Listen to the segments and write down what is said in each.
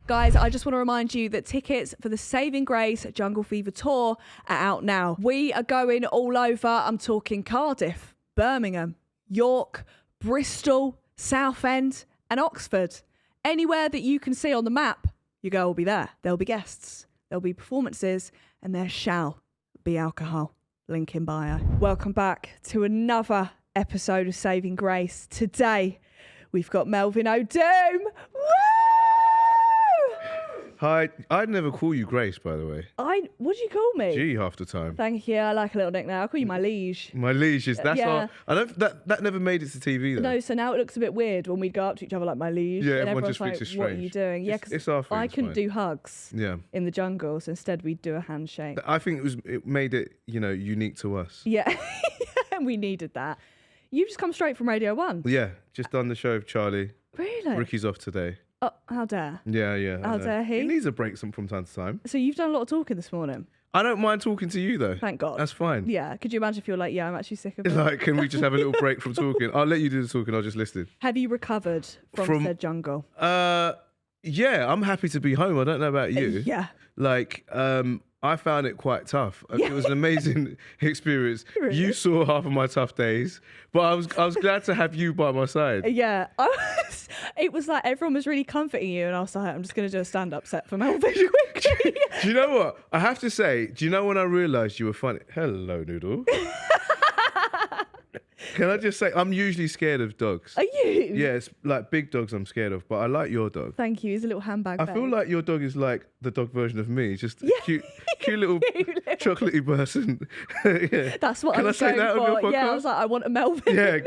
Guys, I just want to remind you that tickets for the Saving Grace Jungle Fever tour are out now. We are going all over. I'm talking Cardiff, Birmingham, York, Bristol, Southend and Oxford. Anywhere that you can see on the map, your girl will be there. There'll be guests, there'll be performances, and there shall be alcohol. Link in bio. Welcome back to another episode of Saving Grace. Today, we've got Melvin Odoom. Woo! Hi, I'd never call you Grace, by the way. What do you call me? G half the time. Thank you. I like a little nickname. I'll call you my liege. My liege is that's Yeah. not. I don't. That never made it to TV though. No, so now it looks a bit weird when we go up to each other like my liege. Yeah, and everyone everyone's just thinks like, it's what are strange. you doing? Yeah, because It's our thing, I it's couldn't fine. do hugs Yeah. in the jungle, so instead we'd do a handshake. I think it made it unique to us. Yeah, and we needed that. You've just come straight from Radio 1. Yeah, just done the show with Charlie. Really? Ricky's off today. Oh, how dare. Yeah. I How know. dare he? He needs a break from time to time. So you've done a lot of talking this morning. I don't mind talking to you though. Thank God. That's fine. Yeah, could you imagine if you're like, yeah, I'm actually sick of it? It's like, can we just have a little break from talking? I'll let you do the talking. I'll just listen. Have you recovered from said jungle? Yeah, I'm happy to be home. I don't know about you. Yeah. Like, I found it quite tough. It was an amazing experience. Really? You saw half of my tough days, but I was glad to have you by my side. Yeah, it was like everyone was really comforting you, and I was like, I'm just going to do a stand-up set for Melvin quickly. Do you know what? I have to say, do you know when I realised you were funny? Hello, Noodle. Can I just say, I'm usually scared of dogs. Are you? Yeah, it's like big dogs I'm scared of, but I like your dog. Thank you. He's a little handbag. I feel like your dog is like the dog version of me, just a Yeah. cute little chocolatey person. Yeah. That's what Can I I was say going that on your for. Yeah, I podcast? was like, I want a Melvin. Yeah,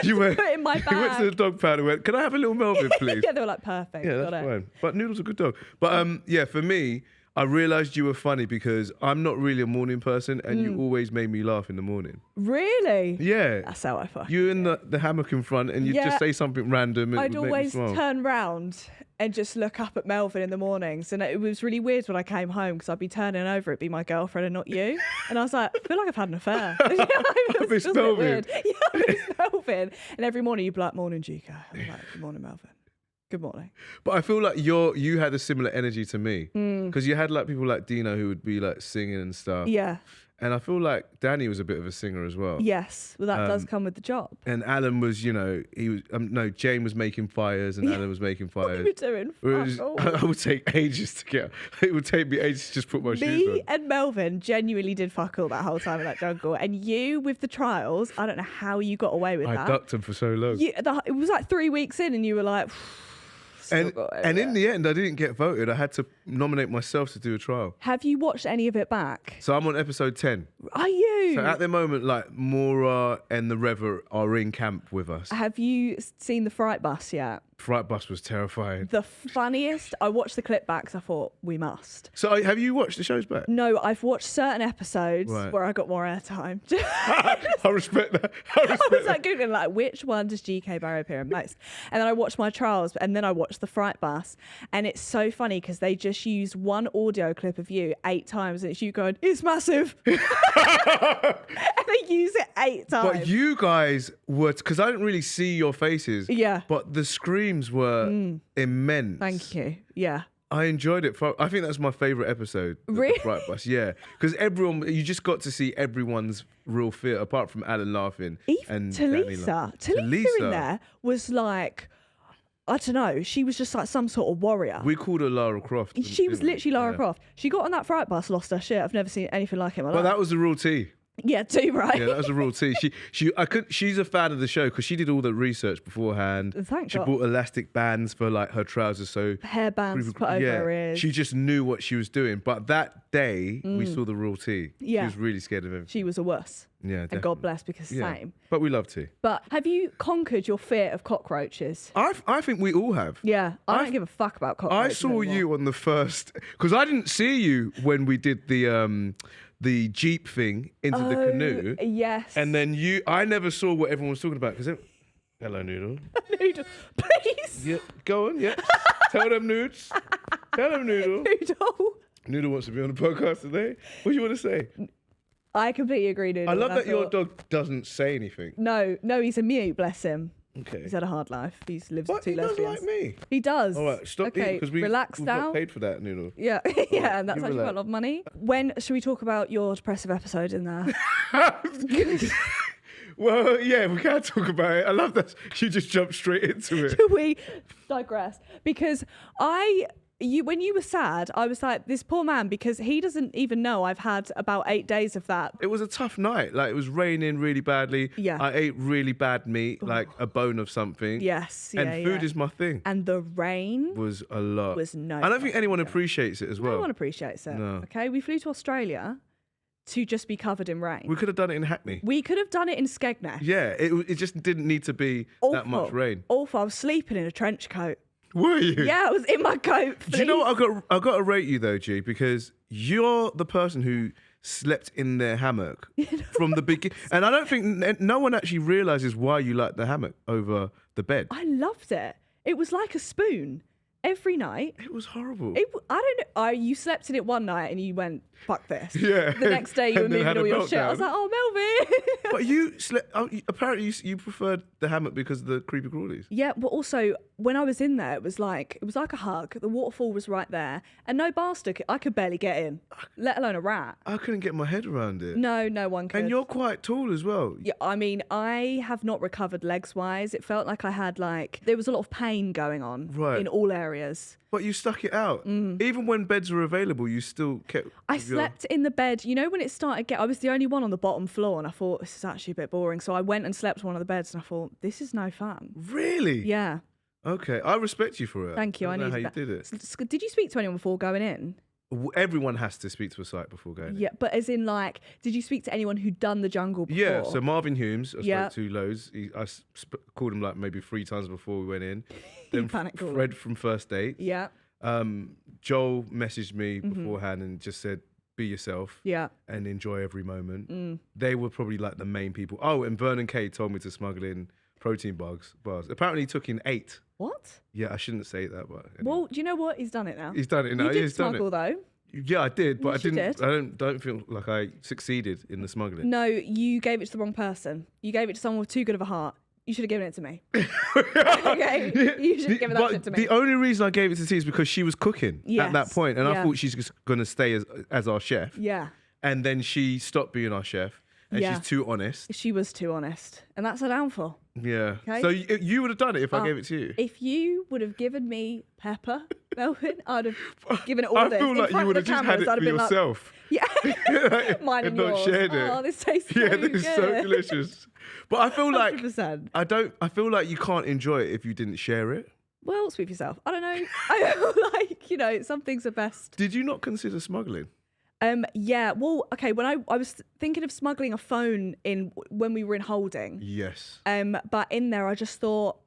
you went. Put it in my He went to the bag. dog pound and went, "Can I have a little Melvin, please?" Yeah, they were like, perfect. Yeah, got that's it. fine. But Noodle's a good dog. But yeah, for me, I realised you were funny because I'm not really a morning person, and you always made me laugh in the morning. Really? Yeah, That's how I fuck. you in the hammock in front, and you Yeah. just say something random. And I'd it would make me always smile. turn round and just look up at Melvin in the mornings. And it was really weird when I came home because I'd be turning over, it'd be my girlfriend and not you. And I was like, I feel like I've had an affair. I miss Melvin. Yeah, I miss Melvin. And every morning you'd be like, morning, Chica. I'm like, good morning, Melvin. Good morning. But I feel like you had a similar energy to me because you had like people like Dino who would be like singing and stuff. Yeah. And I feel like Danny was a bit of a singer as well. Yes. Well, that does come with the job. And Alan was, he was, Jane was making fires and Alan was making What fires. are you doing? Whereas Fuck all. I would take ages to get. It would take me ages to just put my shoes on. Me and Melvin genuinely did fuck all that whole time in that jungle. And you with the trials, I don't know how you got away with I that. ducked them for so long. It was like 3 weeks in and you were like... And in the end, I didn't get voted. I had to nominate myself to do a trial. Have you watched any of it back? So I'm on episode 10. Are you? So at the moment, like Maura and the Rever are in camp with us. Have you seen the Fright Bus yet? Fright Bus was terrifying. The funniest. I watched the clip back because I thought we must. So have you watched the shows back? No, I've watched certain episodes Right. where I got more airtime. I respect that. I I respect was that. like Googling like which one does GK Barrow appear in most, and then I watched my trials, and then I watched the Fright Bus, and it's so funny because they just use one audio clip of you 8 times, and it's you going, "It's massive," and they use it 8 times. But you guys were, because I didn't really see your faces. Yeah. But the screams were immense. Thank you. Yeah. I enjoyed it. I think that's my favourite episode. Really? The Fright Bus. Yeah. Because you just got to see everyone's real fear, apart from Alan laughing. Even and Danny laughing. Talisa in there was like, I don't know, she was just like some sort of warrior. We called her Lara Croft. She was didn't we? literally Lara Yeah. Croft. She got on that Fright Bus, lost her shit. I've never seen anything like it in my But life. that was the real tea. Yeah, too right. Yeah, that was a real tea. She's a fan of the show because she did all the research beforehand. Thank she God. bought elastic bands for like her trousers, so Hair bands put over her ears. she just knew what she was doing. But that day we saw the real tea. Yeah. She was really scared of him. She was a wuss. Yeah, And definitely. God bless, because Yeah. same. But we love tea. But have you conquered your fear of cockroaches? I think we all have. Yeah, I I've- don't give a fuck about I cockroaches. saw anymore. you on the first because I didn't see you when we did the Jeep thing into the canoe. Yes. And then I never saw what everyone was talking about because hello, Noodle. Noodle, please. Yeah, go on, yeah. Tell them nudes. Tell them Noodle. Noodle. Noodle wants to be on the podcast today. What do you want to say? I completely agree, Noodle. I love and that your thought, dog doesn't say anything. No, he's a mute, bless him. Okay. He's had a hard life. He lives But with 2 he does lesbians. like me. He does. All right, stop eating because relax we've now. not paid for that noodle. Yeah, yeah, and that's you actually quite a relax. lot of money. When should we talk about your depressive episode in there? Well, yeah, we can't talk about it. I love that you just jumped straight into it. We digress because when you were sad, I was like, this poor man, because he doesn't even know I've had about 8 days of that. It was a tough night. Like, it was raining really badly. Yeah. I ate really bad meat, like a bone of something. Yes, And food is my thing. And the rain Was a lot. was no. I don't think anyone appreciates it as well. No one appreciates it. No. Okay, we flew to Australia to just be covered in rain. We could have done it in Hackney. We could have done it in Skegness. Yeah, it just didn't need to be that much rain. Awful. I was sleeping in a trench coat. Were you? Yeah, I was in my coat. Do you know what I got to rate you though, G, because you're the person who slept in their hammock from the beginning, and I don't think no one actually realizes why you like the hammock over the bed. I loved it. It was like a spoon every night. It was horrible. I don't know. You slept in it one night and you went, fuck this. Yeah. The next day you were And then moving had a all your shit. I meltdown. was like, oh, Melvin. But you slept. Apparently, you preferred the hammock because of the creepy crawlies. Yeah, but also when I was in there, it was like a hug. The waterfall was right there, and no bastard, I could barely get in, let alone a rat. I couldn't get my head around it. No one could. And you're quite tall as well. Yeah, I mean, I have not recovered legs wise. It felt like I had there was a lot of pain going on in all areas. But you stuck it out. Even when beds were available, you still kept. I slept in the bed. You know, when it started I was the only one on the bottom floor, and I thought, this is actually a bit boring. So I went and slept on one of the beds, and I thought, this is no fun. Really? Yeah. Okay, I respect you for it. Thank you. I don't know how needed you did it. Did you speak to anyone before going in? Everyone has to speak to a site before going. Yeah, but as in did you speak to anyone who'd done the jungle before? Yeah, so Marvin Humes, I Yeah. spoke to loads. I called him like maybe 3 times before we went in. Then panic called Fred from First Date. Yeah. Joel messaged me beforehand and just said, be yourself Yeah. and enjoy every moment. They were probably like the main people. Oh, and Vernon Kay told me to smuggle in protein bars. Apparently he took in 8. What? Yeah, I shouldn't say that, but anyway. Well, do you know what? He's done it now. He's done it now. You did He's done smuggle it. though. Yeah, I did, but Yes, you did. I don't feel like I succeeded in the smuggling. No, you gave it to the wrong person. You gave it to someone with too good of a heart. You should have given it to me. Okay? You should have given that shit to me. The only reason I gave it to T is because she was cooking at that Yes, point, and I yeah. thought she's just going to stay as our chef. Yeah. And then she stopped being our chef, and Yeah. she's too honest. She was too honest. And that's a downfall. Yeah. Okay. So you would have done it if I gave it to you. If you would have given me pepper, Melvin, I'd have given it all I this. feel In like front you would of have the just had cameras, it I'd for have been yourself. Yeah. Mine and not yours. shared it. Oh, this tastes so Yeah, this is so good. delicious. But I feel like 100%. I feel like you can't enjoy it if you didn't share it. Well, speak for yourself. I don't know. I feel like, some things are best. Did you not consider smuggling? Yeah. Well, okay. When I was thinking of smuggling a phone when we were in holding. Yes. But in there, I just thought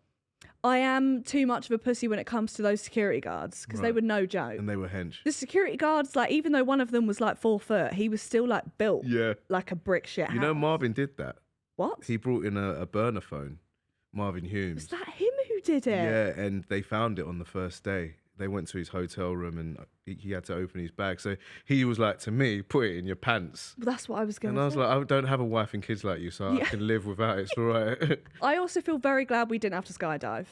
I am too much of a pussy when it comes to those security guards because they Right. were no joke. And they were hench. The security guards, even though one of them was 4 foot, he was still built Yeah. like a brick shit You know, house. Marvin did that. What? He brought in a burner phone, Marvin Humes. Was that him who did it? Yeah, and they found it on the first day. They went to his hotel room and he had to open his bag. So he was like to me, put it in your pants. Well, that's what I was going And to I was say. like, I don't have a wife and kids like you, so I Yeah. can live without it. It's all right. I also feel very glad we didn't have to skydive.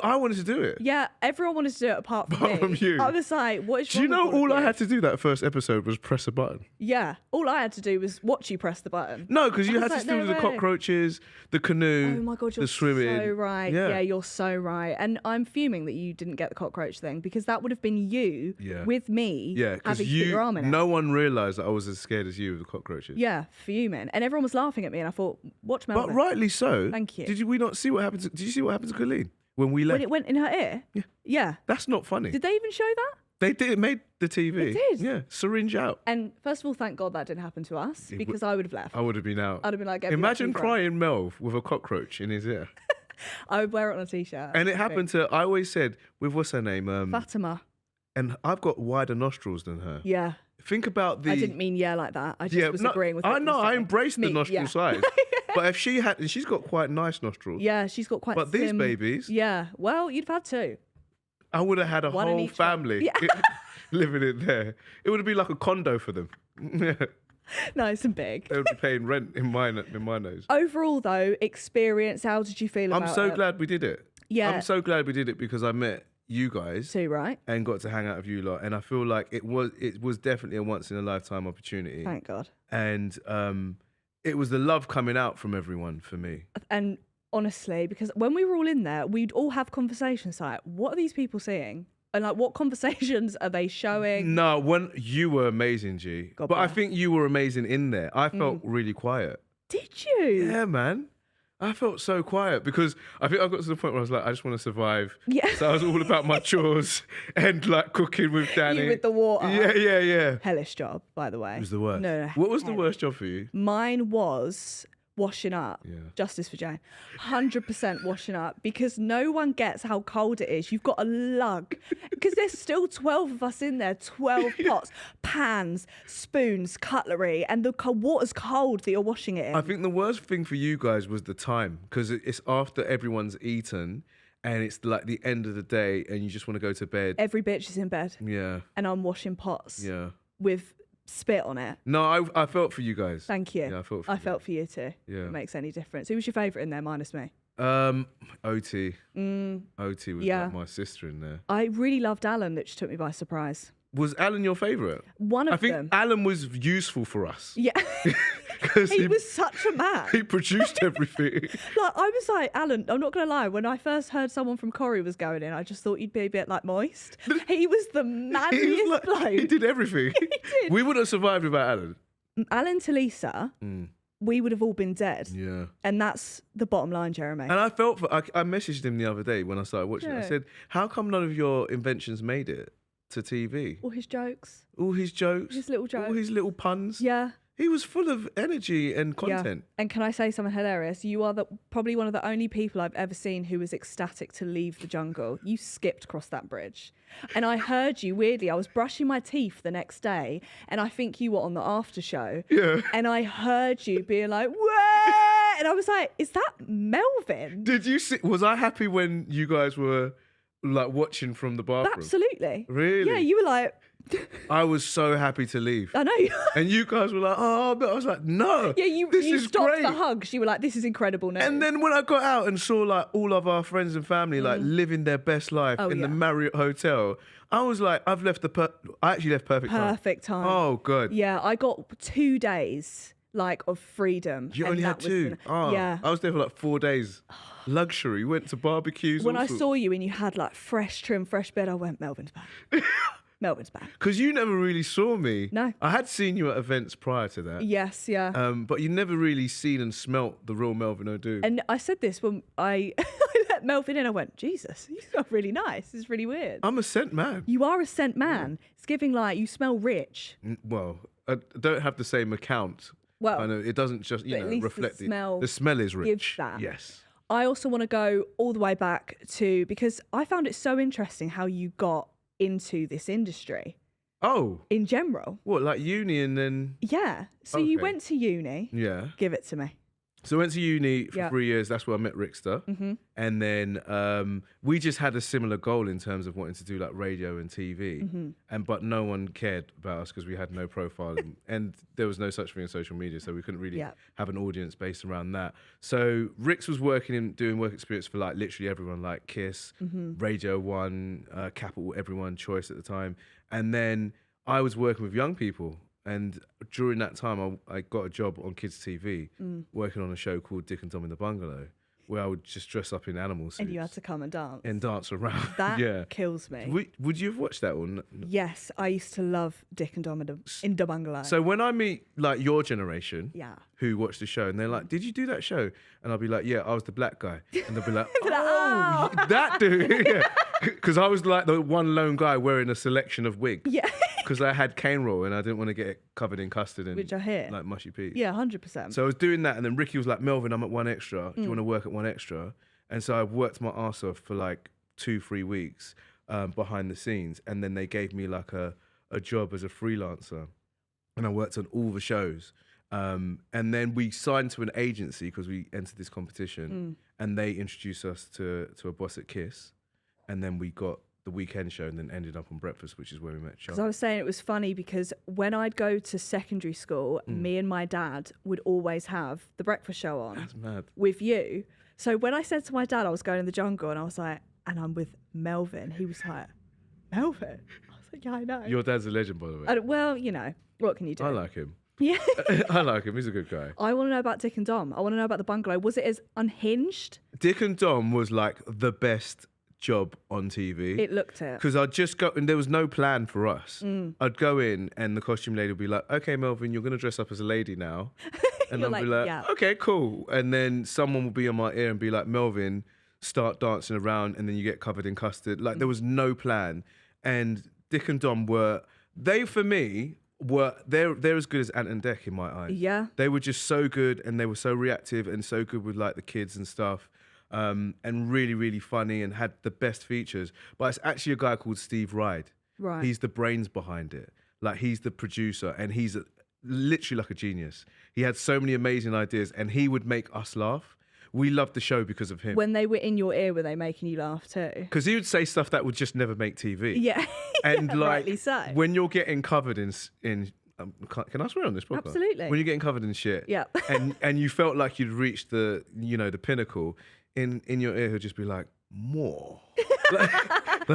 I wanted to do it. Yeah, everyone wanted to do it apart from me. from you. I was like, what is Do you wrong know with all of I you? had to do that first episode was press a button? Yeah, all I had to do was watch you press the button. No, because you I had was to like, still do no the way. cockroaches, the canoe, Oh my God, the you're swimming. so right. Yeah, you're so right. And I'm fuming that you didn't get the cockroach thing because that would have been you with me Yeah, because having to put your arm in it. no one realised that I was as scared as you of the cockroaches. Yeah, fuming. And everyone was laughing at me and I thought, watch Melvin. But rightly so. Thank you. Did we not see what happened to, did you see what happened to Colleen when we left? When it went in her ear? Yeah. Yeah. That's not funny. Did they even show that? They did. It made the TV. It did? Yeah, syringe out. And first of all, thank God that didn't happen to us because I would have left. I would have been out. I'd have been like, "Get me that imagine toothbrush." crying Melv with a cockroach in his ear. I would wear it on a t-shirt. And it happened to, I always said, with what's her name? Fatima. And I've got wider nostrils than her. Yeah. Think about the. I didn't mean like that. I just was agreeing with what I you know, were I saying. embraced the Me, nostril yeah. size. But if she had, and she's got quite nice nostrils. Yeah, she's got quite But these slim- babies, Yeah. Well, you'd have had 2. I would have had a One in whole each one. family living in there. It would have been like a condo for them. Nice and big. They would be paying rent in my nose. Overall, though, experience, how did you feel about it? I'm so glad we did it. Yeah. I'm so glad we did it because I met you guys Too, right? and got to hang out with you lot. And I feel like it was definitely a once in a lifetime opportunity. Thank God. And it was the love coming out from everyone for me. And honestly, because when we were all in there, we'd all have conversations like, what are these people seeing? And like, what conversations are they showing? No, when you were amazing, G. God but I bless. think you were amazing in there. I felt really quiet. Did you? Yeah, man. I felt so quiet because I think I got to the point where I was like, I just want to survive. Yeah. So I was all about my chores and like cooking with Danny. You with the water. Yeah. Hellish job, by the way. It was the worst. No. What was the worst job for you? Mine was washing up. Yeah. Justice for Jane. 100% washing up because no one gets how cold it is. You've got a lug because there's still 12 of us in there, 12 pots, pans, spoons, cutlery, and the water's cold that you're washing it in. I think the worst thing for you guys was the time because it's after everyone's eaten and it's like the end of the day and you just want to go to bed. Every bitch is in bed. Yeah. And I'm washing pots. Yeah. With spit on it. No, I felt for you guys. Thank you. Yeah, I felt for you too. Yeah. If it makes any difference. Who was your favourite in there, minus me? OT. OT was like my sister in there. I really loved Alan, which took me by surprise. Was Alan your favourite? One of I think them. Alan was useful for us. Yeah. Because he was such a man. He produced everything. Like, I was like, Alan, I'm not going to lie, when I first heard someone from Corrie was going in, I just thought you'd be a bit like Moist. He was the manliest bloke. He did everything. He did. We wouldn't have survived without Alan. Alan to Lisa, we would have all been dead. Yeah. And that's the bottom line, Jeremy. And I felt I messaged him the other day when I started watching it. I said, how come none of your inventions made it to TV? All his jokes. All his jokes. His little jokes. All his little puns. Yeah. He was full of energy and content. Yeah. And can I say something hilarious? You are probably one of the only people I've ever seen who was ecstatic to leave the jungle. You skipped across that bridge. And I heard you, weirdly, I was brushing my teeth the next day and I think you were on the after show. Yeah. And I heard you being like, where? And I was like, is that Melvin? Did you see? Was I happy when you guys were like watching from the bathroom? Absolutely. Really? Yeah, you were like... I was so happy to leave. I know. And you guys were like, oh, but I was like, no. Yeah, you stopped great. the hugs. You were like, this is incredible now. And then when I got out and saw like all of our friends and family like living their best life in the Marriott Hotel, I was like, I actually left perfect time. Perfect time. Oh, good. Yeah, I got 2 days like of freedom. You and only had that was 2? Oh, yeah. I was there for like 4 days. Luxury. Went to barbecues. When I saw you and you had like fresh trim, fresh bed, I went, Melvin's back. Melvin's back. Because you never really saw me. No. I had seen you at events prior to that. Yes, yeah. But you never really seen and smelt the real Melvin Odoom. And I said this when I let Melvin in. I went, Jesus, you smell really nice. It's really weird. I'm a scent man. You are a scent man. It's giving like you smell rich. Well, I don't have the same account. Well, I know it doesn't just at least reflect the smell. The smell is rich. Gives that. Yes. I also want to go all the way back to, because I found it so interesting how you got into this industry. Oh. In general. What, like uni and then? Yeah. So you went to uni. Yeah. Give it to me. So I went to uni for 3 years. That's where I met Rickster. Mm-hmm. And then we just had a similar goal in terms of wanting to do like radio and TV. Mm-hmm. But no one cared about us because we had no profile and there was no such thing as social media. So we couldn't really have an audience based around that. So Ricks was doing work experience for like literally everyone, like Kiss, Radio 1, Capital, everyone, Choice at the time. And then I was working with young people. And during that time, I got a job on kids' TV, working on a show called Dic Dom in the Bungalow, where I would just dress up in animal suits. And you had to come and dance. And dance around. That kills me. Would you have watched that one? Yes, I used to love Dic Dom in the Bungalow. So when I meet like your generation, yeah, who watch the show, and they're like, "Did you do that show?" And I'll be like, "Yeah, I was the black guy," and they'll be like, "Oh, that dude," yeah, because I was like the one lone guy wearing a selection of wigs. Yeah. Because I had cane roll and I didn't want to get it covered in custard and which I hear. like mushy peas. Yeah, 100%. So I was doing that, and then Ricky was like, "Melvin, I'm at 1 Extra. Do you want to work at 1 Extra?" And so I worked my arse off for like 2-3 weeks behind the scenes, and then they gave me like a job as a freelancer, and I worked on all the shows. And then we signed to an agency because we entered this competition, and they introduced us to a boss at Kiss, and then we got the weekend show and then ended up on Breakfast, which is where we met Because Charlie. I was saying it was funny because when I'd go to secondary school, me and my dad would always have the breakfast show on That's mad. with you. So when I said to my dad I was going in the jungle and I was like, and I'm with Melvin, he was like, Melvin? I was like, yeah, I know. Your dad's a legend, by the way. Well, you know, what can you do? I like him. Yeah. I like him. He's a good guy. I want to know about Dic and Dom. I want to know about the bungalow. Was it as unhinged? Dic and Dom was like the best job on TV. It looked it. Because I'd just go, and there was no plan for us. I'd go in, and the costume lady would be like, okay, Melvin, you're going to dress up as a lady now. And You're I'd be like, like, yeah. okay, cool. And then someone would be on my ear and be like, Melvin, start dancing around, and then you get covered in custard. Like, there was no plan. And Dic and Dom they're as good as Ant and Dec in my eyes. Yeah. They were just so good, and they were so reactive and so good with like the kids and stuff. And really, really funny and had the best features. But it's actually a guy called Steve Ride. Right. He's the brains behind it. Like, he's the producer, and he's literally like a genius. He had so many amazing ideas, and he would make us laugh. We loved the show because of him. When they were in your ear, were they making you laugh too? Because he would say stuff that would just never make TV. Yeah. And Yeah, like, rightly so. when you're getting covered in can I swear on this podcast? Absolutely. When you're getting covered in shit, Yeah. and you felt like you'd reached the pinnacle, in your ear he'll just be like, more. like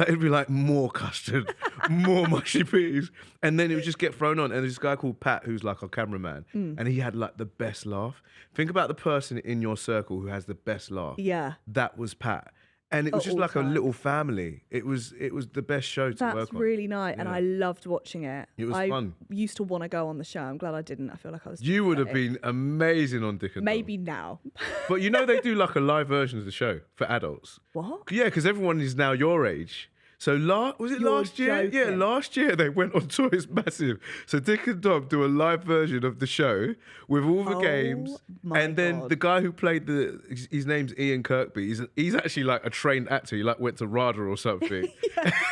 it'd be like, more custard, more mushy peas, and then it would just get thrown on. And there's this guy called Pat who's like our cameraman, and he had like the best laugh. Think about the person in your circle who has the best laugh. Yeah. That was Pat. And it was At just all like a times. little family. It was the best show to work That's on. really nice. And Yeah. I loved watching it. It was I fun. used to want to go on the show. I'm glad I didn't. I feel like I was. You would have pathetic. been amazing on Dic and Dom. Maybe now. But you know they do like a live version of the show for adults. What? Yeah, because everyone is now your age. So was it You're last year? Yeah, joking. last year they went on tour. It's massive. So Dic and Dom do a live version of the show with all the Oh games. my And then God. the guy who played his name's Ian Kirkby. He's actually like a trained actor. He like went to RADA or something.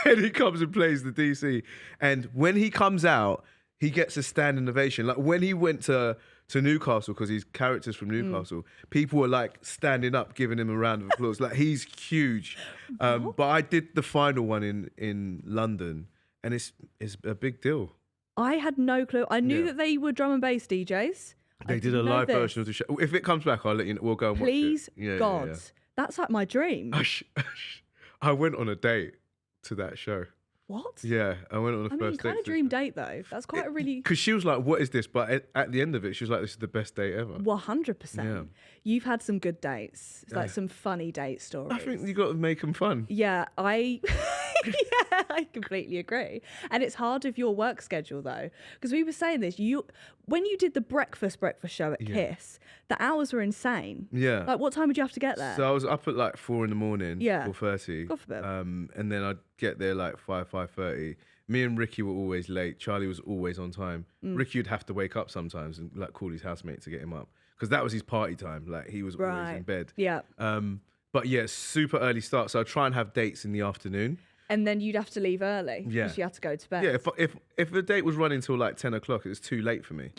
And he comes and plays the DC. And when he comes out, he gets a standing ovation. Like when he went to Newcastle, because his character's from Newcastle, people were like standing up, giving him a round of applause. Like, he's huge. But I did the final one in London, and it's a big deal. I had no clue. I knew Yeah. that they were drum and bass DJs. They did a didn't know live this. version of the show. If it comes back, I'll let you know. We'll go and Please, watch it. Yeah, God. yeah, yeah. That's like my dream. I went on a date to that show. What? Yeah, I went on a I mean, first date. kind of dream date though. That's quite a really Because she was like, "What is this?" But at the end of it, she was like, "This is the best date ever." 100%. Yeah. You've had some good dates, like Yeah. some funny date stories. I think you got to make them fun. Yeah, I completely agree. And it's hard with your work schedule though, because we were saying this. When you did the breakfast show at Kiss, the hours were insane. Yeah. Like, what time would you have to get there? So I was up at like 4 a.m. Yeah. 4:30. God forbid. And then I'd get there like 5:30. Me and Ricky were always late. Charlie was always on time. Ricky would have to wake up sometimes and like call his housemate to get him up, because that was his party time. Like, he was always in bed. Yeah. But yeah, super early start. So I try and have dates in the afternoon. And then you'd have to leave early Yeah. because you had to go to bed. Yeah, if the date was running till like 10 o'clock, it was too late for me.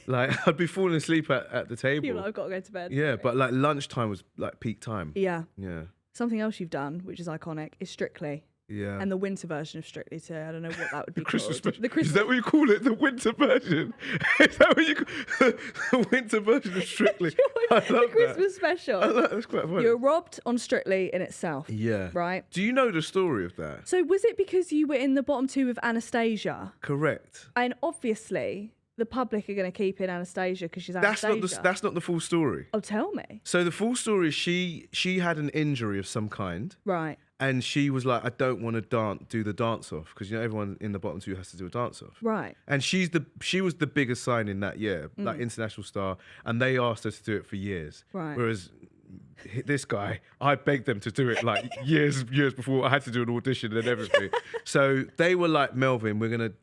Like, I'd be falling asleep at the table. You're like, I've got to go to bed. Yeah, but like lunchtime was like peak time. Yeah. Yeah. Something else you've done, which is iconic, is Strictly. Yeah. And the winter version of Strictly too. I don't know what that would be Christmas called. special. The Christmas. Is that what you call it? The winter version? Is that what you call the winter version of Strictly? I love the Christmas special. That's quite funny. You're robbed on Strictly in itself. Yeah. Right? Do you know the story of that? So was it because you were in the bottom two with Anastasia? Correct. And obviously the public are going to keep in Anastasia because she's That's Anastasia. that's not the full story. Oh, tell me. So the full story is she had an injury of some kind. Right. And she was like, I don't want to do the dance off, because everyone in the bottom two has to do a dance off. Right. And she was the biggest signing that year, like international star, and they asked her to do it for years. Right. Whereas this guy, I begged them to do it like years before. I had to do an audition and everything. So they were like, Melvin, we're gonna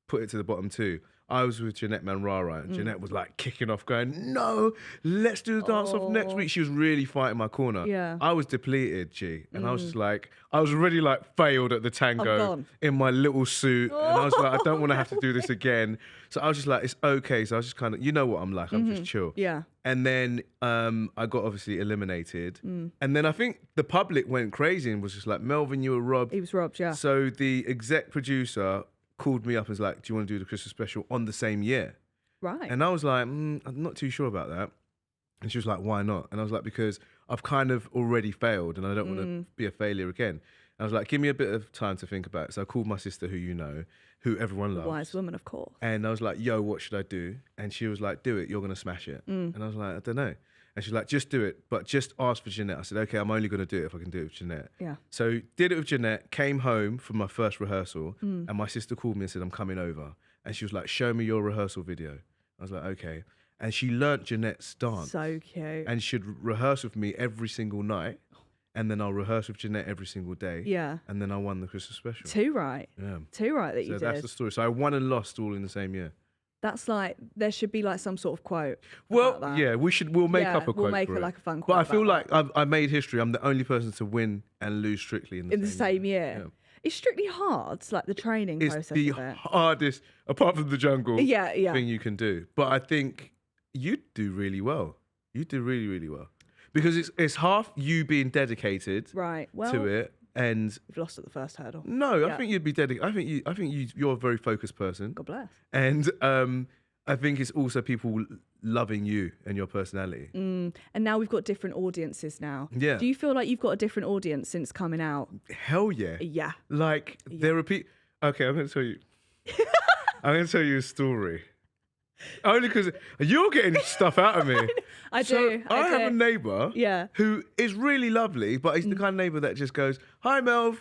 put it to the bottom two. I was with Jeanette Manrara, and Jeanette was like kicking off, going, "No, let's do the dance off next week." She was really fighting my corner. Yeah. I was depleted, G, and I was just like, I was already like failed at the tango in my little suit, and I was like, I don't want to have to do this again. So I was just like, it's okay. So I was just kind of, you know what I'm like, I'm just chill. Yeah. And then I got obviously eliminated, and then I think the public went crazy and was just like, Melvin, you were robbed. He was robbed, yeah. So the exec producer called me up and was like, do you want to do the Christmas special on the same year? Right. And I was like, I'm not too sure about that. And she was like, why not? And I was like, because I've kind of already failed and I don't want to be a failure again. And I was like, give me a bit of time to think about it. So I called my sister, who you know, who everyone loves. Wise woman, of course. And I was like, yo, what should I do? And she was like, do it. You're going to smash it. And I was like, I don't know. And she's like, just do it, but just ask for Jeanette. I said, okay, I'm only going to do it if I can do it with Jeanette. Yeah. So did it with Jeanette, came home from my first rehearsal, and my sister called me and said, I'm coming over. And she was like, show me your rehearsal video. I was like, okay. And she learnt Jeanette's dance. So cute. And she'd rehearse with me every single night. And then I'll rehearse with Jeanette every single day. Yeah. And then I won the Christmas special. Too right. Yeah. Too right that you So did. that's the story. So I won and lost all in the same year. That's like, there should be like some sort of quote. Well, about that. yeah, we'll make up a quote. We'll make for it it like a fun quote. But I feel about like I made history. I'm the only person to win and lose Strictly in the same year. Yeah. It's strictly hard, like the training It's process the of it. hardest, apart from the jungle, Yeah, yeah. thing you can do. But I think you do really well. You do really, really well. Because it's half you being dedicated Right. Well, to it. And you've lost at the first hurdle. no, Yeah. I think you'd be dedicated. I think you're a very focused person. God bless. And I think it's also people loving you and your personality. And now we've got different audiences now. Yeah. Do you feel like you've got a different audience since coming out? Hell yeah. Yeah. Like there are people. Okay, I'm going to tell you. I'm going to tell you a story. Only because you're getting stuff out of me. I So do. I have a neighbour Yeah. who is really lovely, but he's the kind of neighbour that just goes, "Hi, Melv,"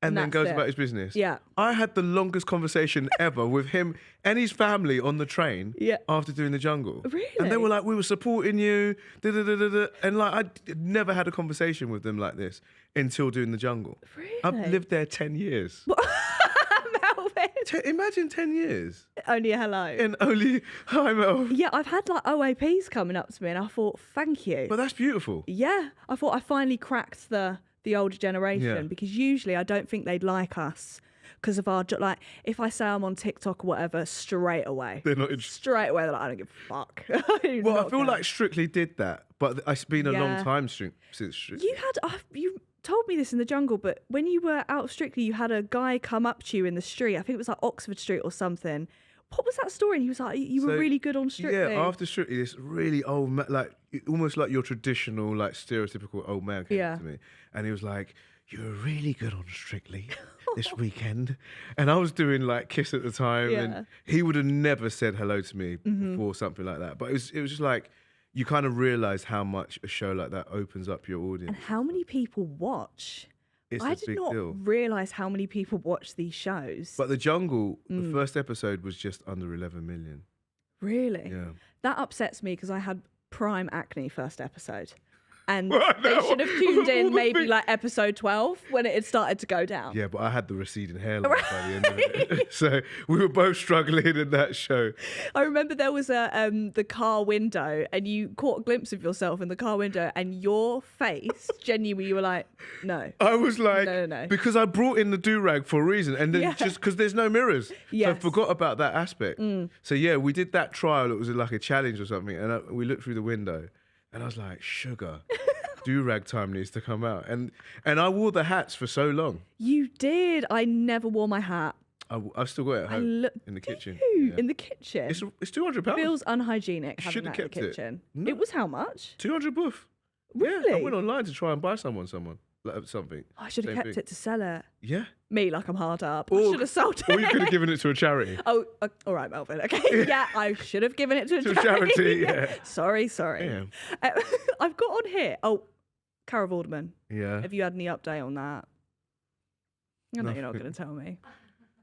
and then that's goes it. about his business. Yeah. I had the longest conversation ever with him and his family on the train Yeah. after doing the jungle. Really? And they were like, "We were supporting you," da, da, da, da, da. And like, I never had a conversation with them like this until doing the jungle. Really? I've lived there 10 years. Melvin. Imagine 10 years. Only a hello. And only, hi, Melv. Yeah, I've had like OAPs coming up to me and I thought, thank you. But that's beautiful. Yeah, I thought I finally cracked the older generation Yeah. because usually I don't think they'd like us because of our, like, if I say I'm on TikTok or whatever, straight away. They're not interested. Straight away, they're like, I don't give a fuck. Well, I feel like Strictly did that, but it's been a long Yeah. time since Strictly. You told me this in the jungle, but when you were out of Strictly, you had a guy come up to you in the street. I think it was like Oxford Street or something. What was that story? And he was like, you were So, really good on Strictly. Yeah, after Strictly, this really old man, like almost like your traditional, like stereotypical old man came up to me, and he was like, "You were really good on Strictly this weekend," and I was doing like Kiss at the time, Yeah. and he would have never said hello to me before something like that. But it was just like you kind of realise how much a show like that opens up your audience. And how many people watch? It's I a did big not deal. realise how many people watch these shows. But the jungle, the first episode was just under 11 million. Really? Yeah. That upsets me because I had prime acne first episode. And Well, they no, should have tuned all in the maybe thing- like episode 12 when it had started to go down. Yeah, but I had the receding hairline by the end of it. So we were both struggling in that show. I remember there was the car window and you caught a glimpse of yourself in the car window and your face, genuinely, you were like, no. I was like, No. because I brought in the do-rag for a reason, and then Yeah. just because there's no mirrors. So I Yes. forgot about that aspect. So yeah, we did that trial. It was like a challenge or something, and we looked through the window, and I was like, sugar. Do-rag time needs to come out. And I wore the hats for so long. You did. I never wore my hat. I've still got it at home in the kitchen. Yeah. In the kitchen. It's £200. Feels unhygienic You having should that have in the kept it. kitchen. No. It was how much? 200 buff. Really? Yeah, I went online to try and buy someone like something. I should have Same kept thing. it to sell it. Yeah. Me, like I'm hard up. I Or- should have sold it. Or you could have given it to a charity. Oh, all right, Melvin. Okay, yeah, I should have given it to a To a charity. charity, yeah. Sorry. Yeah. I've got on here. Oh, Carol Vorderman. Yeah. Have you had any update on that? I know you're not going to tell me.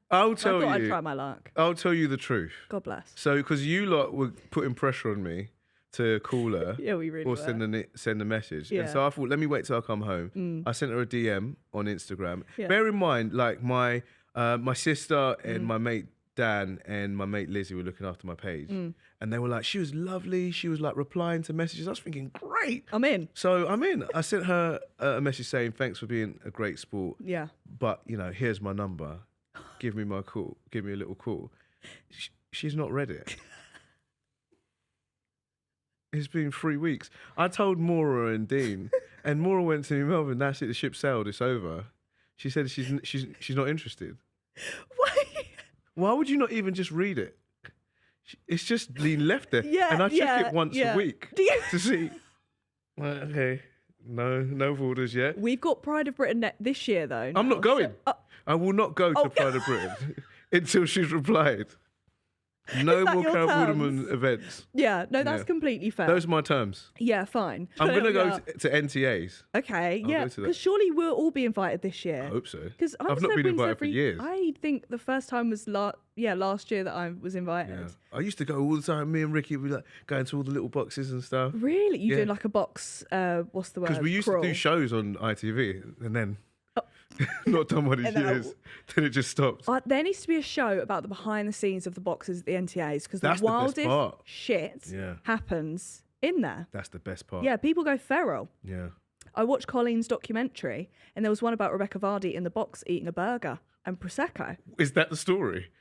I'll I tell thought I'd you. try my luck. I'll tell you the truth. God bless. So, because you lot were putting pressure on me to call her Yeah, we really or were. send a message. Yeah. And so I thought, let me wait till I come home. I sent her a DM on Instagram. Yeah. Bear in mind, like my sister and my mate Dan and my mate Lizzie were looking after my page, and they were like, she was lovely. She was like replying to messages. I was thinking, great. I'm in. So I'm in. I sent her a message saying, thanks for being a great sport. Yeah. But, here's my number. Give me my call. Give me a little call. She's not read it. It's been 3 weeks. I told Maura and Dean, and Maura went to me, Melvin, that's it, the ship sailed, it's over. She said she's not interested. Why? Why would you not even just read it? It's just being left there. Yeah, and I check it once a week Do you? to see. Well, okay, no orders yet. We've got Pride of Britain this year, though. I'm not going. So, I will not go to Pride of Britain until she's replied. No more Carol Vorderman events. Yeah, no, that's completely fair. Those are my terms. Yeah, fine. I'm going to go to NTAs. Okay, I'll yeah, go to that. because surely we'll all be invited this year. I hope so. Because I've not been invited for years. I think the first time was last year that I was invited. Yeah. I used to go all the time. Me and Ricky would be like going to all the little boxes and stuff. Really? You Yeah. doing like a box, what's the word? Because we used to do shows on ITV and then not done one of these And then years. Then it just stopped. There needs to be a show about the behind the scenes of the boxes at the NTAs because the That's the best wildest part. shit Yeah. happens in there. That's the best part. Yeah, people go feral. Yeah. I watched Colleen's documentary and there was one about Rebecca Vardy in the box eating a burger and Prosecco. Is that the story?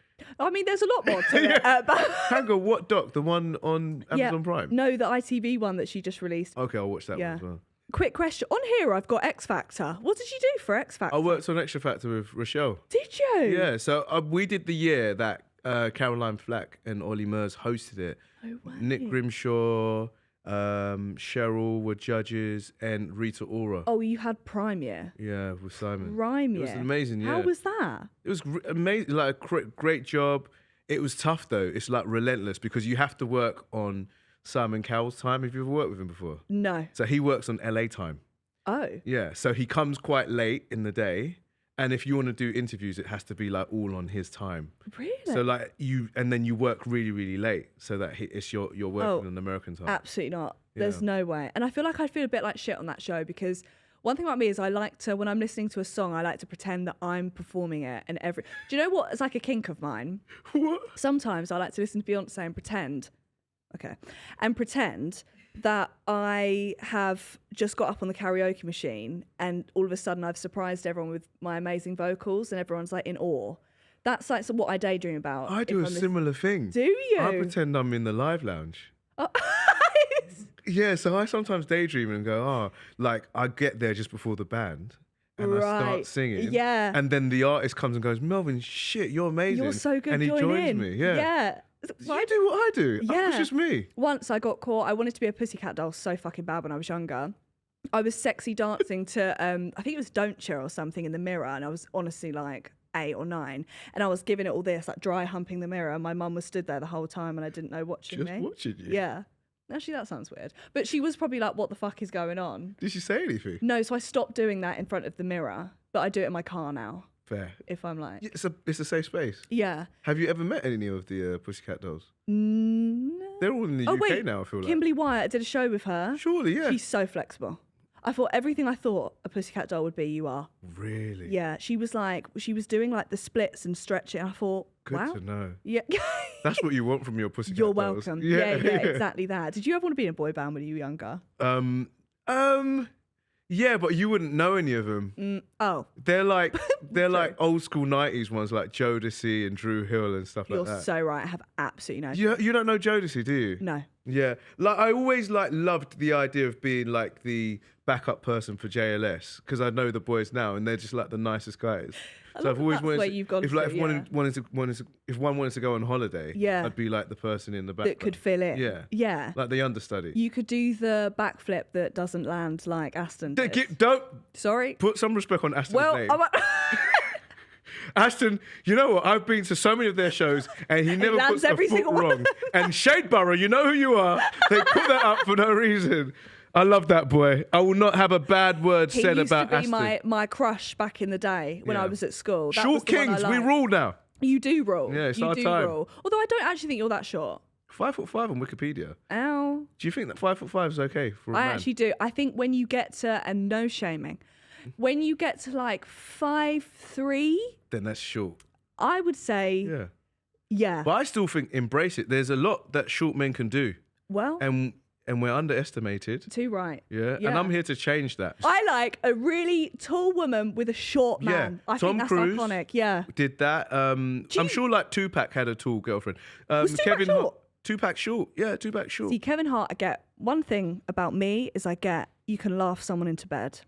I mean, there's a lot more to it. But Hang on, what doc? The one on Amazon Prime? No, the ITV one that she just released. Okay, I'll watch that Yeah. one as well. Quick question. On here, I've got X Factor. What did you do for X Factor? I worked on Extra Factor with Rochelle. Did you? Yeah, so we did the year that Caroline Flack and Ollie Murs hosted it. Oh, wow. Nick Grimshaw, Cheryl were judges, and Rita Ora. Oh, you had Prime Year. Yeah, with Simon. Prime It was Year. amazing, yeah. How was that? It was amazing, like a great job. It was tough though. It's like relentless because you have to work on Simon Cowell's time. Have you ever worked with him before? No. So he works on LA time. Oh. Yeah, so he comes quite late in the day. And if you want to do interviews, it has to be like all on his time. Really? So like and then you work really, really late so that it's you're working on American time. Absolutely not. There's Yeah. no way. And I feel like I'd feel a bit like shit on that show because one thing about me is I like to, when I'm listening to a song, I like to pretend that I'm performing it. And do you know what? It's like a kink of mine. What? Sometimes I like to listen to Beyonce and pretend. Okay. And pretend that I have just got up on the karaoke machine and all of a sudden I've surprised everyone with my amazing vocals and everyone's like in awe. That's like what I daydream about. I do a similar thing. Do you? I pretend I'm in the live lounge. Yeah, so I sometimes daydream and go, like I get there just before the band and I start singing. Yeah. And then the artist comes and goes, Melvin, shit, you're amazing. You're so good. And he join joins in. me. Yeah. Yeah. You do what I do. Yeah. It's just me. Once I got caught, I wanted to be a pussycat doll so fucking bad when I was younger. I was sexy dancing to, I think it was Don't Cheer or something in the mirror. And I was honestly like 8 or 9. And I was giving it all this, like dry humping the mirror. And my mum was stood there the whole time and I didn't know watching me. Just watching you. Yeah. Actually, that sounds weird. But she was probably like, what the fuck is going on? Did she say anything? No, so I stopped doing that in front of the mirror. But I do it in my car now. Fair. If I'm like... It's a safe space. Yeah. Have you ever met any of the Pussycat Dolls? No. They're all in the UK now, I feel like. Kimberly Wyatt did a show with her. Surely, yeah. She's so flexible. I thought everything I thought a pussycat doll would be, you are. Really? Yeah, she was doing like the splits and stretching. I thought, Good wow. to know. Yeah. That's what you want from your Pussycat You're Dolls. welcome. Yeah, exactly that. Did you ever want to be in a boy band when you were younger? Yeah, but you wouldn't know any of them. Oh. They're like old school 90s ones like Jodeci and Drew Hill and stuff like that. You're so right. I have absolutely no. You don't know Jodeci, do you? No. Yeah. Like I always loved the idea of being like the backup person for JLS because I know the boys now and they're just like the nicest guys. So I've always wanted you've gone if one wanted to go on holiday, Yeah. I'd be like the person in the background that could fill in. Yeah. Yeah. Like the understudy. You could do the backflip that doesn't land like Aston did. Don't Sorry. put some respect on Aston's name. Well, Aston, you know what? I've been to so many of their shows and he never lands puts a every foot single one. wrong. And Shadeborough, you know who you are. They put that up for no reason. I love that boy. I will not have a bad word he said used about to be Aston. my crush back in the day when Yeah. I was at school. That Short was the one I Kings, we liked. rule now. You do rule. Yeah, it's you our do time. rule. Although I don't actually think you're that short. 5'5" on Wikipedia. Ow. Do you think that 5'5" is okay for a I man? actually do. I think when you get to, and no shaming, when you get to like 5'3", Then that's short. I would say Yeah. Yeah. But I still think embrace it. There's a lot that short men can do, Well, and we're underestimated. too right. Yeah, and I'm here to change that. I like a really tall woman with a short man. Yeah. I Tom think that's Cruise iconic. Yeah. Did that. I'm sure like Tupac had a tall girlfriend. Was Tupac short? Hart, Tupac short. Yeah, Tupac short. See, Kevin Hart, I get one thing about me is you can laugh someone into bed.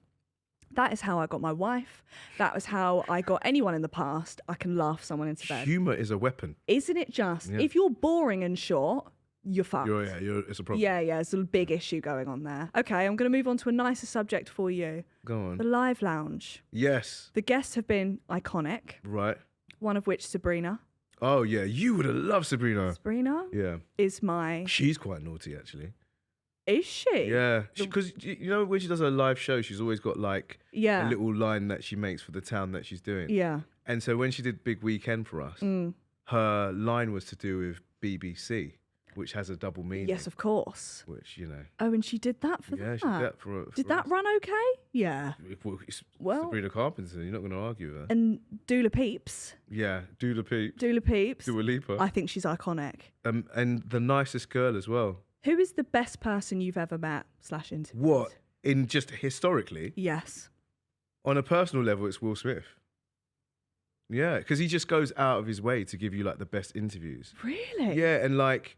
That is how I got my wife. That was how I got anyone in the past. I can laugh someone into bed. Humor is a weapon. Isn't it just? Yeah. If you're boring and short, you're fucked. It's a problem. Yeah, it's a big issue going on there. Okay, I'm going to move on to a nicer subject for you. Go on. The live lounge. Yes. The guests have been iconic. Right. One of which, Sabrina. Oh, yeah. You would have loved Sabrina. Sabrina? Yeah. Is my... She's quite naughty, actually. Is she? Yeah. Because, you know, when she does her live show, she's always got, like, a little line that she makes for the town that she's doing. Yeah. And so when she did Big Weekend for us, her line was to do with BBC, which has a double meaning. Yes, of course. Which, you know. Oh, and she did that for that? Yeah, she did that for Did that run okay? Yeah. Well, Sabrina Carpenter, you're not going to argue with her. And Dula Peeps. Yeah, Dula Peeps. Dula Peeps. Dua Lipa. I think she's iconic. And the nicest girl as well. Who is the best person you've ever met / interviewed? What? In just historically? Yes. On a personal level, it's Will Smith. Yeah, because he just goes out of his way to give you like the best interviews. Really? Yeah, and like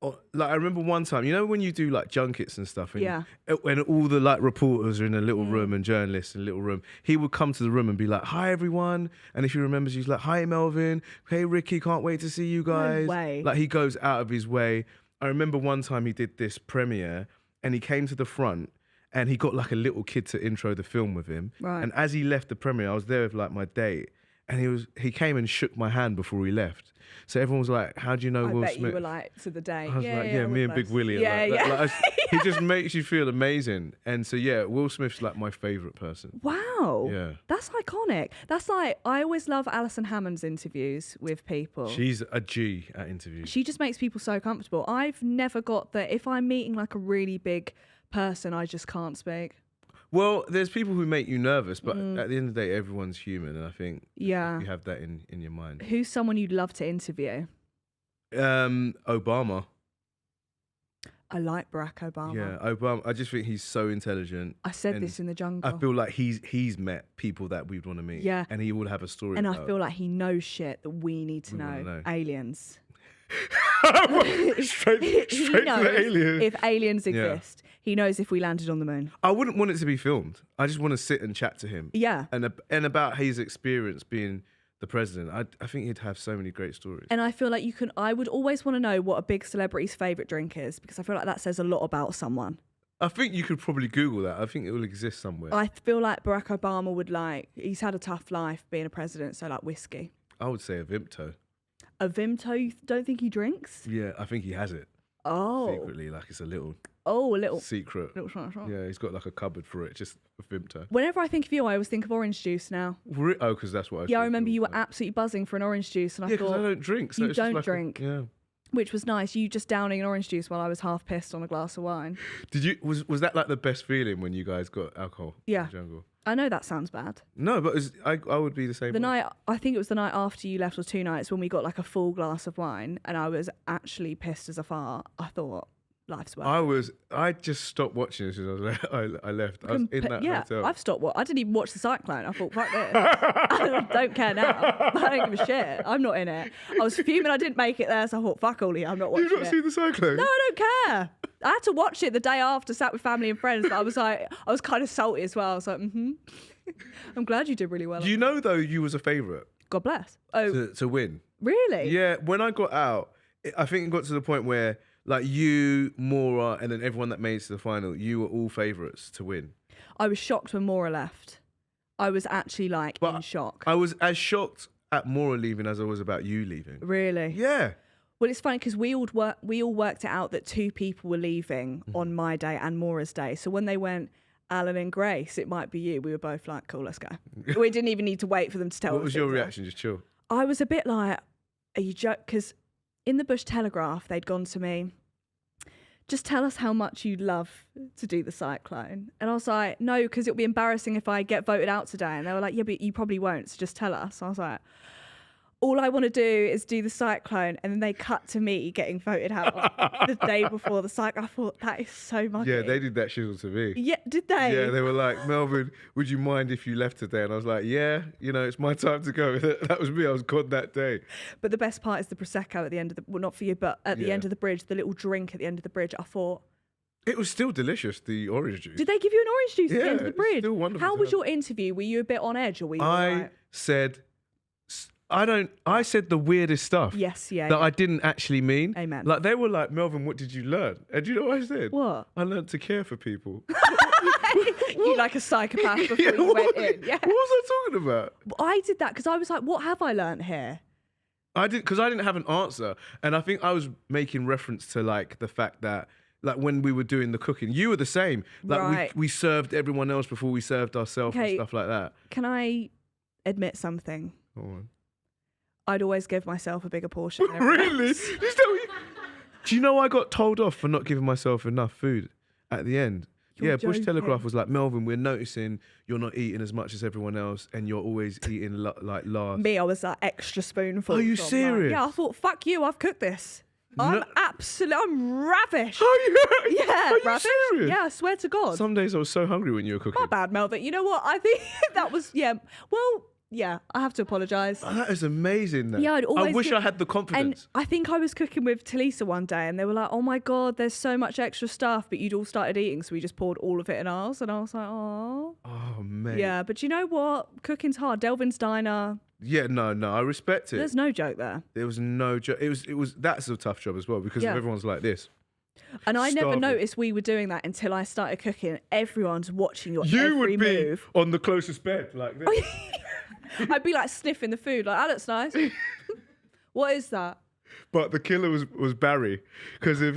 I remember one time, you know, when you do like junkets and stuff, and when all the like reporters are in a little room and journalists in a little room, he would come to the room and be like, "Hi everyone," and if he remembers, he's like, "Hi Melvin, hey Ricky, can't wait to see you guys." No way. Like he goes out of his way. I remember one time he did this premiere and he came to the front and he got like a little kid to intro the film with him. Right. And as he left the premiere, I was there with like my date, and he came and shook my hand before he left. So everyone was like, "How do you know Will Smith?" You were like to the day. I was me and Big Willie. He just makes you feel amazing. And so yeah, Will Smith's like my favourite person. Wow. Yeah. That's iconic. That's like, I always love Alison Hammond's interviews with people. She's a G at interviews. She just makes people so comfortable. I've never got that. If I'm meeting like a really big person, I just can't speak. Well, there's people who make you nervous, but at the end of the day, everyone's human, and I think you have that in your mind. Who's someone you'd love to interview? Obama. I like Barack Obama. Yeah, Obama. I just think he's so intelligent. I said this in the jungle. I feel like he's met people that we'd want to meet. Yeah. And he would have a story. And I feel like he knows shit that we need to know. Aliens. straight to the aliens. If aliens exist, he knows if we landed on the moon. I wouldn't want it to be filmed. I just want to sit and chat to him. Yeah. And about his experience being the president. I think he'd have so many great stories. And I feel like I would always want to know what a big celebrity's favourite drink is, because I feel like that says a lot about someone. I think you could probably Google that. I think it will exist somewhere. I feel like Barack Obama would he's had a tough life being a president, so like whiskey. I would say a Vimto. A Vimto? You don't think he drinks? Yeah, I think he has it. Oh. Secretly, like it's a little secret. Little shot. Yeah, he's got like a cupboard for it, just a Vimto. Whenever I think of you, I always think of orange juice now. Oh, because that's what I I remember you were absolutely buzzing for an orange juice, and I thought, because I don't drink. So you don't drink. Yeah. Which was nice. You just downing an orange juice while I was half pissed on a glass of wine. Did you? Was that like the best feeling when you guys got alcohol? Yeah. In the jungle? I know that sounds bad. No, but I would be the same. I think it was the night after you left, or 2 nights, when we got like a full glass of wine, and I was actually pissed as a fart. I thought, life's work. I just stopped watching as soon as I left. I was in that hotel. I've stopped. I didn't even watch the cyclone. I thought, fuck this. I don't care now. I don't give a shit. I'm not in it. I was fuming I didn't make it there, so I thought, fuck all you. I'm not watching it. You've not seen the cyclone? No, I don't care. I had to watch it the day after, sat with family and friends, but I was kind of salty as well. I was like, I'm glad you did really well. Do you know, though, you was a favourite? God bless. Oh, to win. Really? Yeah, when I got out, I think it got to the point where like you, Maura, and then everyone that made it to the final, you were all favourites to win. I was shocked when Maura left. I was actually in shock. I was as shocked at Maura leaving as I was about you leaving. Really? Yeah. Well, it's funny because we all worked it out that 2 people were leaving on my day and Maura's day. So when they went, Alan and Grace, it might be you, we were both like, cool, let's go. We didn't even need to wait for them to tell us. What was your reaction? Just chill. I was a bit like, are you joking? Because in the Bush Telegraph, they'd gone to me, just tell us how much you'd love to do the cyclone. And I was like, no, because it'll be embarrassing if I get voted out today. And they were like, yeah, but you probably won't, so just tell us. I was like, all I want to do is do the cyclone, and then they cut to me getting voted out the day before the cyclone. I thought, that is so muggy. Yeah, they did that shizzle to me. Yeah, did they? Yeah, they were like, Melvin, would you mind if you left today? And I was like, yeah, it's my time to go. That was me. I was gone that day. But the best part is the Prosecco at the end of the, well, not for you, but at the end of the bridge, the little drink at the end of the bridge. I thought, it was still delicious, the orange juice. did they give you an orange juice at the end of the bridge? Still wonderful. How was your interview? Were you a bit on edge, or were you all I right? said, I said the weirdest stuff. Yes, yeah. That I didn't actually mean. Amen. Like, they were like, Melvin, what did you learn? And do you know what I said? What? I learned to care for people. You like a psychopath before you went in. Yeah. What was I talking about? I did that because I was like, what have I learned here? Because I didn't have an answer. And I think I was making reference to like the fact that like when we were doing the cooking, you were the same. Like Right. we served everyone else before we served ourselves and stuff like that. Can I admit something? Go on. I'd always give myself a bigger portion. than everyone Really? else. Do you know I got told off for not giving myself enough food at the end? You're yeah, Bush joking. Telegraph was like, Melvin, we're noticing you're not eating as much as everyone else and you're always eating like last. Me, I was like extra spoonful. Are you serious? Yeah, I thought, fuck you, I've cooked this. I'm ravished. Oh, yeah? Yeah, Are you ravished. serious? Yeah, I swear to God. Some days I was so hungry when you were cooking. My bad, Melvin. You know what? I think that was, well, yeah, I have to apologise. Oh, that is amazing. That. Yeah, I'd I always wish give- I had the And confidence. I think I was cooking with Talisa one day and they were like, oh my God, there's so much extra stuff, but you'd all started eating. So we just poured all of it in ours. And I was like, oh. Oh, man. Yeah, but you know what? Cooking's hard. Delvin's Diner, Yeah, no, I respect it. there's no joke there. There was no joke. That's a tough job as well because Yeah. everyone's like this. And I never Starving. noticed we were doing that until I started cooking. Everyone's watching your You every would be move. on the closest bed like this. I'd be like sniffing the food, like, that looks nice. What is that? But the killer was Barry, because if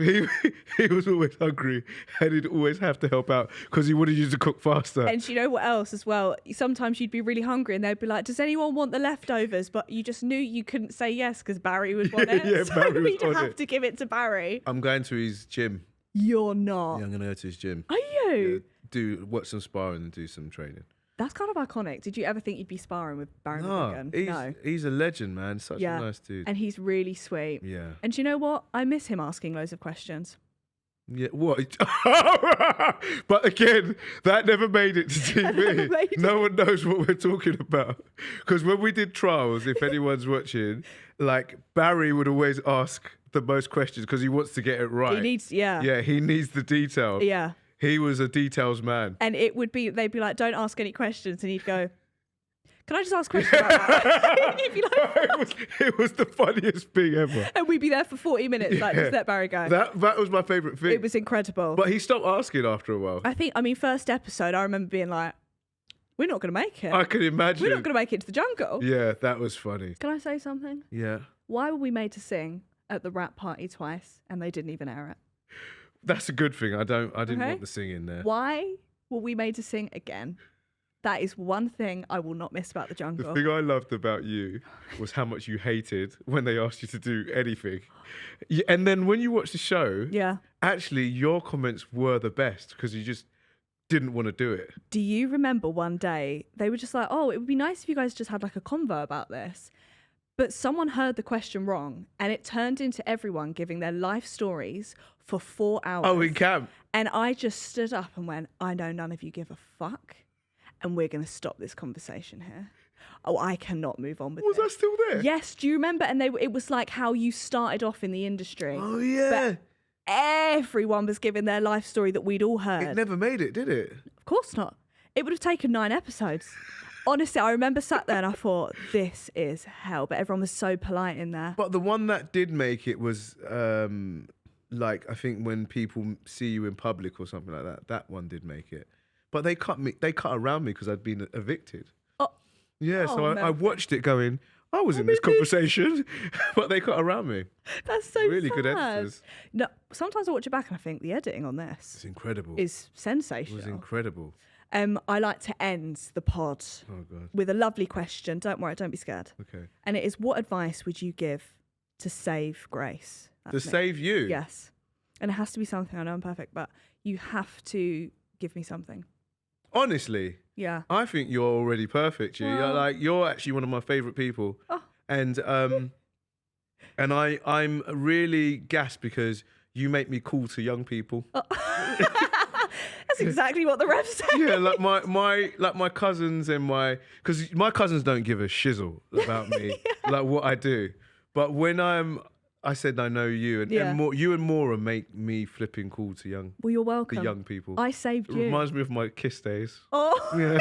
he was always hungry and he'd always have to help out because he wanted you to cook faster. And you know what else as well? Sometimes you'd be really hungry and they'd be like, does anyone want the leftovers? But you just knew you couldn't say yes because Barry would want it. Yeah, so Barry was we'd on have it. to give it to Barry. I'm going to his gym. You're not. Yeah, I'm going to go to his gym. Are you? Watch some sparring and do some training. That's kind of iconic. Did you ever think you'd be sparring with Barry No, McGuigan? No. he's a legend, man. Such a nice dude. And he's really sweet. Yeah. And do you know what? I miss him asking loads of questions. Yeah, what? But again, that never made it to never TV. made No one knows what we're talking about. Because when we did trials, if anyone's watching, like Barry would always ask the most questions because he wants to get it right. He needs, Yeah, he needs the detail. Yeah. He was a details man. And it would be, they'd be like, don't ask any questions. And he'd go, can I just ask questions about that? He'd be like, it was the funniest thing ever. and we'd be there for 40 minutes, like, just let Barry go. That was my favourite thing. It was incredible. But he stopped asking after a while. I mean, first episode, I remember being like, we're not going to make it. I can imagine. We're not going to make it to the jungle. Yeah, that was funny. Can I say something? Yeah. Why were we made to sing at the rap party twice and they didn't even air it? That's a good thing. I didn't Okay. want the singing there. Why were we made to sing again? That is one thing I will not miss about the The jungle. thing I loved about you was how much you hated when they asked you to do anything. And then when you watch the show, Yeah. actually your comments were the best because you just didn't want to do it. Do you remember one day they were just like, oh, it would be nice if you guys just had like a convo about this. But someone heard the question wrong and it turned into everyone giving their life stories for 4 hours. Oh, in camp. And I just stood up and went, I know none of you give a fuck. And we're going to stop this conversation here. Oh, I cannot move on with Was this. I still there? Yes, do you remember? And it was like how you started off in the industry. Oh, yeah. Everyone was giving their life story that we'd all heard. It never made it, did it? Of course not. It would have taken 9 episodes. Honestly, I remember sat there and I thought, this is hell. But everyone was so polite in there. But the one that did make it was like, I think when people see you in public or something like that, that one did make it. But they cut around me because I'd been evicted. Oh, Yeah, so Oh, I Melvin. watched it going, I was in this conversation, but they cut around me. that's so Really good sad. editors. No, sometimes I watch it back and I think the editing on this It's incredible. is It sensational. was incredible. I like to end the pod Oh, God. with a lovely question. Don't worry, don't be scared. Okay. And it is, what advice would you give to save Grace? To That's me. save you? Yes. And it has to be something, I know I'm perfect, but you have to give me something. Honestly, Yeah. I think you're already perfect, G. Well- You're actually one of my favourite people. Oh. And I'm really gassed because you make me cool to young people. Oh. That's exactly what the ref said. Yeah, like my cousins and because my cousins don't give a shizzle about me, like what I do. But when I said I know you, and more, you and Maura make me flipping cool to young. Well, you're welcome. The young people. I saved you. It reminds me of my kiss days. Oh, yeah.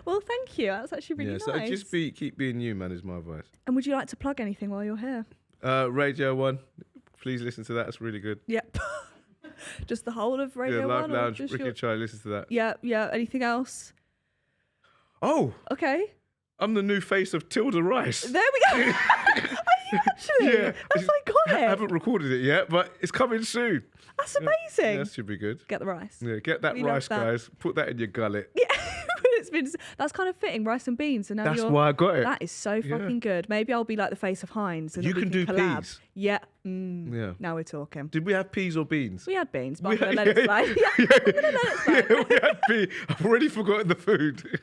Well, thank you. That's actually really nice. So just keep being you, man, is my advice. And would you like to plug anything while you're here? Radio 1, please listen to that. It's really good. Yep. Just the whole of Radio 1? Live Lounge, Ricky and Charlie, listen to that. Yeah. Anything else? Oh. Okay. I'm the new face of Tilda Rice. There we go. Actually, yeah. that's iconic. I haven't recorded it yet, but it's coming soon. That's amazing. That should be good. Get the rice. Yeah, get that rice, guys. Put that in your gullet. Yeah. That's kind of fitting, rice and beans. And now that's why I got it. That is so fucking good. Maybe I'll be like the face of Heinz. And you we can do collab. peas. Yeah. Yeah. Now we're talking. Did we have peas or beans? We had beans, but I'm going to let it slide. I'm going to let it slide. Yeah, we had peas. I've already forgotten the food.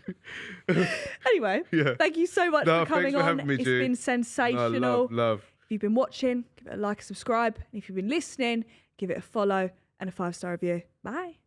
Anyway, thank you so much for coming on. Having me, it's been sensational. No, love. If you've been watching, give it a like and subscribe. And if you've been listening, give it a follow and a 5-star review. Bye.